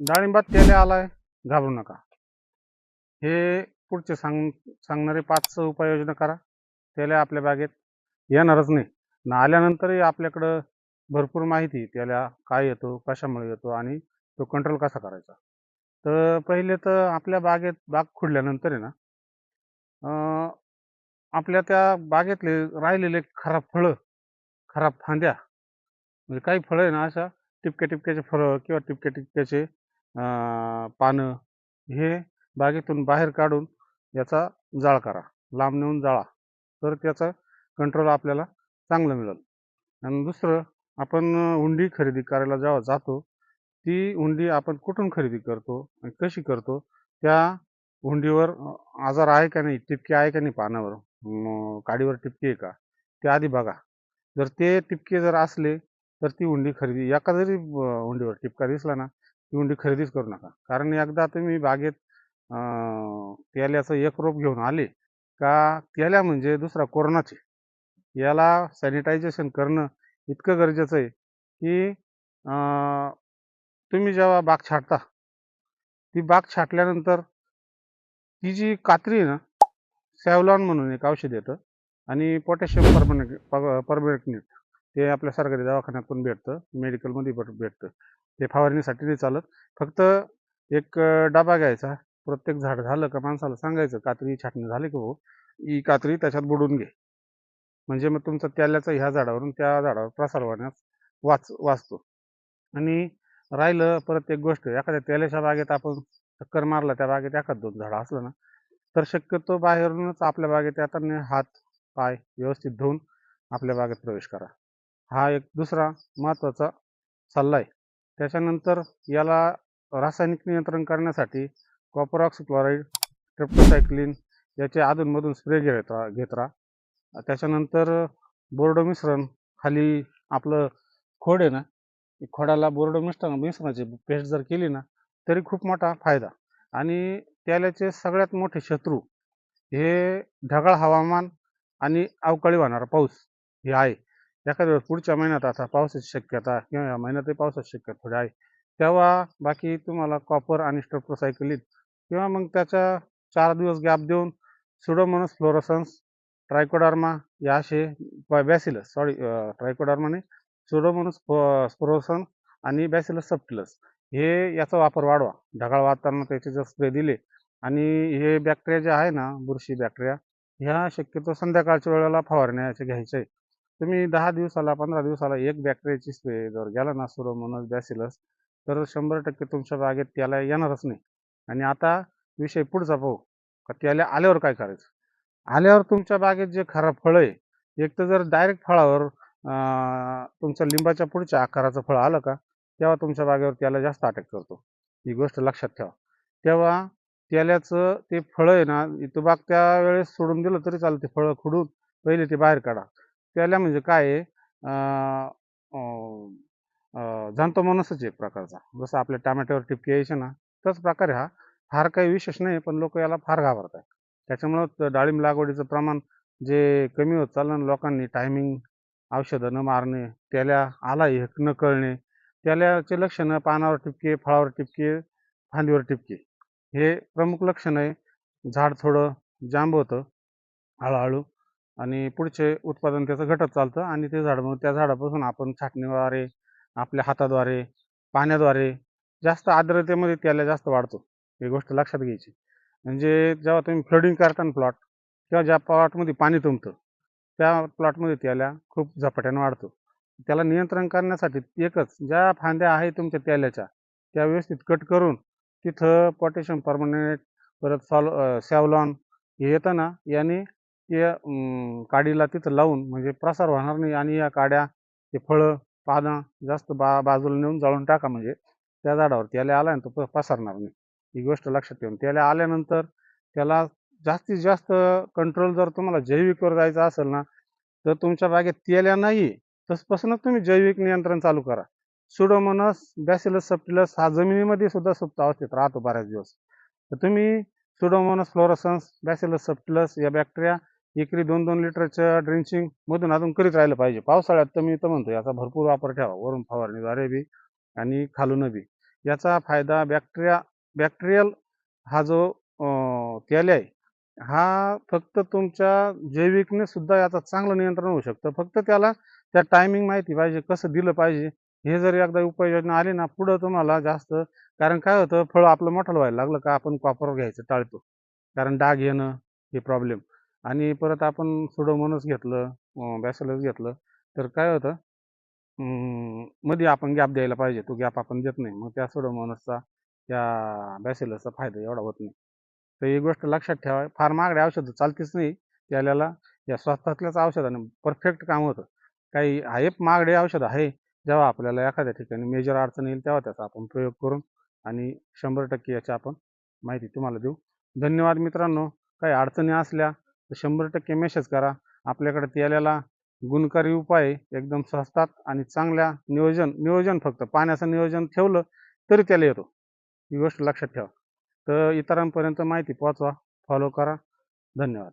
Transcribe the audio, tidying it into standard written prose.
डाळिंबात तेले आलाय, घाबरू नका. हे पुढचे सांगणारे 5 उपाययोजना करा. तेले आपल्या बागेत येणारच नाही. आल्यानंतरही आपल्याकडं भरपूर माहिती त्याला काय येतो, कशामुळे येतो आणि तो कंट्रोल कसा करायचा. तर पहिले तर आपल्या बाग खुडल्यानंतर आहे ना, आपल्या त्या बागेतले राहिलेले खराब फळं, खराब फांद्या, म्हणजे काही फळं आहे ना अशा टिपक्या-टिपक्याचे फळं किंवा टिपक्या-टिपक्याचे पानं, हे बागेतून बाहेर काढून याचा जाळ करा. लांब नेऊन जाळा. तर त्याचं कंट्रोल आपल्याला चांगलं मिळेल. आणि दुसरं, आपण हुंडी खरेदी करायला जेव्हा जातो, ती हुंडी आपण कुठून खरेदी करतो आणि कशी करतो, त्या हुंडीवर आजार आहे का नाही, टिपके आहे का नाही पानावर, काडीवर टिपके आहे का, ते आधी बघा. जर ते टिपके जर असले तर ती हुंडी खरेदी, एका जरी हुंडीवर टिपका दिसला ना, ती हुंडी खरेदीच करू नका. कारण एकदा तुम्ही बागेत तेल्याचं एक रोप घेऊन आले का, तेल्या म्हणजे दुसरा कोरोनाचे, याला सॅनिटायझेशन करणं इतकं गरजेचं आहे की तुम्ही जेव्हा बाग छाटता, ती बाग छाटल्यानंतर ती जी कात्री आहे ना, सॅव्हलॉन म्हणून एक औषध येतं आणि पोटॅशियम परमॅंगनेट, ते आपल्या सरकारी दवाखान्यात पण भेटतं, मेडिकलमध्ये पण भेटतं. ते फवारणीसाठी नाही चालत. फक्त एक डबा घ्यायचा, प्रत्येक झाड झालं का माणसाला सांगायचं, कात्री छाटणी झाली का हो, ही कात्री त्याच्यात बुडवून घे. म्हणजे मग तुमचा तेल्याचा ह्या झाडावरून त्या झाडावर प्रसार होण्यास वाचतो. आणि राहिलं परत एक गोष्ट, एखाद्या तेल्याच्या बागेत आपण चक्कर मारला, त्या बागेत एखाद 2 झाडं असलं ना, तर शक्यतो बाहेरूनच आपल्या बागेत येताना हात पाय व्यवस्थित धुवून आपल्या बागेत प्रवेश करा. हा एक दुसरा महत्त्वाचा सल्ला आहे. त्याच्यानंतर याला रासायनिक नियंत्रण करण्यासाठी कॉपर ऑक्सिक्लोराईड, ट्रिप्टोसायक्लिन याचे अधूनमधून स्प्रे घेत राहा. त्याच्यानंतर बोर्डो मिश्रण, खाली आपलं खोड आहे ना, खोडाला बोर्डो मिश्रणाची पेस्ट जर केली ना, तरी खूप मोठा फायदा. आणि तेल्याचे सगळ्यात मोठे शत्रू हे ढगाळ हवामान आणि अवकाळी होणारा पाऊस हे आहे. एखाद्या वेळेस पुढच्या महिन्यात आता पावसाची शक्यता किंवा या महिन्यातही पावसाची शक्यता थोडी आहे, तेव्हा बाकी तुम्हाला कॉपर आणि स्ट्रेप्टोसायक्लिन किंवा मग त्याच्या 4 दिवस गॅप देऊन सुडोमोनास फ्लोरोसन्स, ट्रायकोडर्मा या असे बॅसिलस, ट्रायकोडर्मा नाही, सुडोमोनास फ्लोरोसन्स आणि बॅसिलस सबटिलस, हे याचा वापर वाढवा. ढगाळ वातावरणात त्याचे जर स्प्रे दिले, आणि हे बॅक्टेरिया जे आहे ना, बुरशी बॅक्टेरिया, ह्या शक्यतो संध्याकाळच्या वेळेला फवारण्याचे घ्यायचे आहे. तुम्ही 10 दिवसाला 15 दिवसाला एक बॅक्टेरियाची स्प्रे जर गेला ना, सुडोमोनास बॅसिलस, तर 100% तुमच्या बागेत त्याला येणारच नाही. आणि आता विषय पुढचा पाहू, का त्याला आल्यावर काय करायचं. आल्यावर तुमच्या बागेत जे खराब फळं आहे, एक तर जर डायरेक्ट फळावर तुमच्या लिंबाच्या पुढच्या आकाराचं फळ आलं का, तेव्हा तुमच्या बागेवर त्याला जास्त अटॅक करतो. ही गोष्ट लक्षात ठेवा. तेव्हा तेल्याचं ते फळं आहे ना, इथं बाग त्यावेळेस सोडून दिलं तरी चालते, फळं खुडून पहिले ते बाहेर काढा. त्याला म्हणजे काय आहे, जांतोमोनसच एक प्रकारचा, जसं आपल्या टमाट्यावर टिपके यायचे ना, तोच प्रकार हा. फार काही विशेष नाही, पण लोक याला फार घाबरतात. त्याच्यामुळं डाळिंब लागवडीचं प्रमाण जे कमी होत चाललं, लोकांनी टायमिंग, औषधं न मारणे, त्याला आला हे न कळणे, त्याल्याचे लक्षणं पानावर टिपके, फळावर टिपके, फांदीवर टिपके, हे प्रमुख लक्षण आहे. झाड थोडं जांब होतं हळूहळू, आणि पुढचे उत्पादन त्याचं घटत चालतं, आणि ते झाड मग त्या झाडापासून आपण छाटणीद्वारे, आपल्या हाताद्वारे, पाण्याद्वारे, जास्त आर्द्रतेमध्ये त्याला जास्त वाढतो. ही गोष्ट लक्षात घ्यायची. म्हणजे जेव्हा तुम्ही फ्लडिंग करता ना प्लॉट, किंवा ज्या प्लॉटमध्ये पाणी तुंबतं, त्या प्लॉटमध्ये त्याला खूप झपाट्याने वाढतो. त्याला नियंत्रण करण्यासाठी एकच, ज्या फांद्या आहे तुमच्या त्याल्याच्या, त्या व्यवस्थित कट करून तिथं पोटॅशियम परमॅंगनेट, परत सॅव्हलॉन हे येतं ना, याने ते काडीला तिथं लावून, म्हणजे प्रसार होणार नाही, आणि या काड्या, ते फळं, पानं जास्त बाजूला नेऊन जाळून टाका, म्हणजे त्या झाडावर त्याला आला ना, तो पसरणार नाही. ही गोष्ट लक्षात ठेवून त्याला आल्यानंतर त्याला जास्तीत जास्त कंट्रोल जर तुम्हाला जैविकवर जायचं असेल ना, तर तुमच्या बागेत तेल्या नाही, तसपासूनच तुम्ही जैविक नियंत्रण चालू करा. सुडोमोनास बॅसिलस सबटिलस हा जमिनीमध्ये सुद्धा सुप्त अवस्थेत राहतो बऱ्याच दिवस. तर तुम्ही सुडोमोनास फ्लोरोसन्स, बॅसिलस सबटिलस या बॅक्टेरिया एकरी 2-2 लिटरच्या ड्रिंचिंग मधून अजून करीत राहिलं पाहिजे. पावसाळ्यात तर मी तर म्हणतो याचा भरपूर वापर ठेवा, वरून फवारणीद्वारे बी आणि खालून बी. याचा फायदा बॅक्टेरियल हा जो तेल आहे, हा फक्त तुमच्या जैविकने सुद्धा याचा चांगलं नियंत्रण होऊ शकतं. फक्त त्याला त्या टायमिंग माहिती पाहिजे, कसं दिलं पाहिजे. हे जर एकदा उपाययोजना आली ना, पुढं तुम्हाला जास्त, कारण काय होतं, फळ आपलं मोठं व्हायला लागलं का आपण कॉपर घ्यायचं टाळतो. कारण डाग येणं हे प्रॉब्लेम. आणि परत आपण सुडोमोनास घेतलं, बॅसिलस घेतलं, तर काय होतं, मध्ये आपण गॅप द्यायला पाहिजे. तो गॅप आपण देत नाही. मग त्या सुडोमोनासचा, त्या बॅसिलसचा फायदा एवढा होत नाही. तर ही गोष्ट लक्षात ठेवा. फार महागडी औषधं चालतीच नाही त्याला. या स्वस्तातल्याच औषधाने परफेक्ट काम होतं. काही आहे महागडी औषधं आहे, जेव्हा आपल्याला एखाद्या ठिकाणी मेजर अडचण येईल तेव्हा त्याचा आपण प्रयोग करून आणि 100% याची आपण माहिती तुम्हाला देऊ. धन्यवाद मित्रांनो. काही अडचणी असल्या तर 100% मेसेज करा. आपल्याकडे तेलाला गुणकारी उपाय आहे, एकदम स्वस्तात आणि चांगल्या नियोजन फक्त पाण्याचं नियोजन ठेवलं तरी त्याला येतो. ही गोष्ट लक्षात ठेवा. तर इतरांपर्यंत माहिती पोहोचवा, फॉलो करा. धन्यवाद.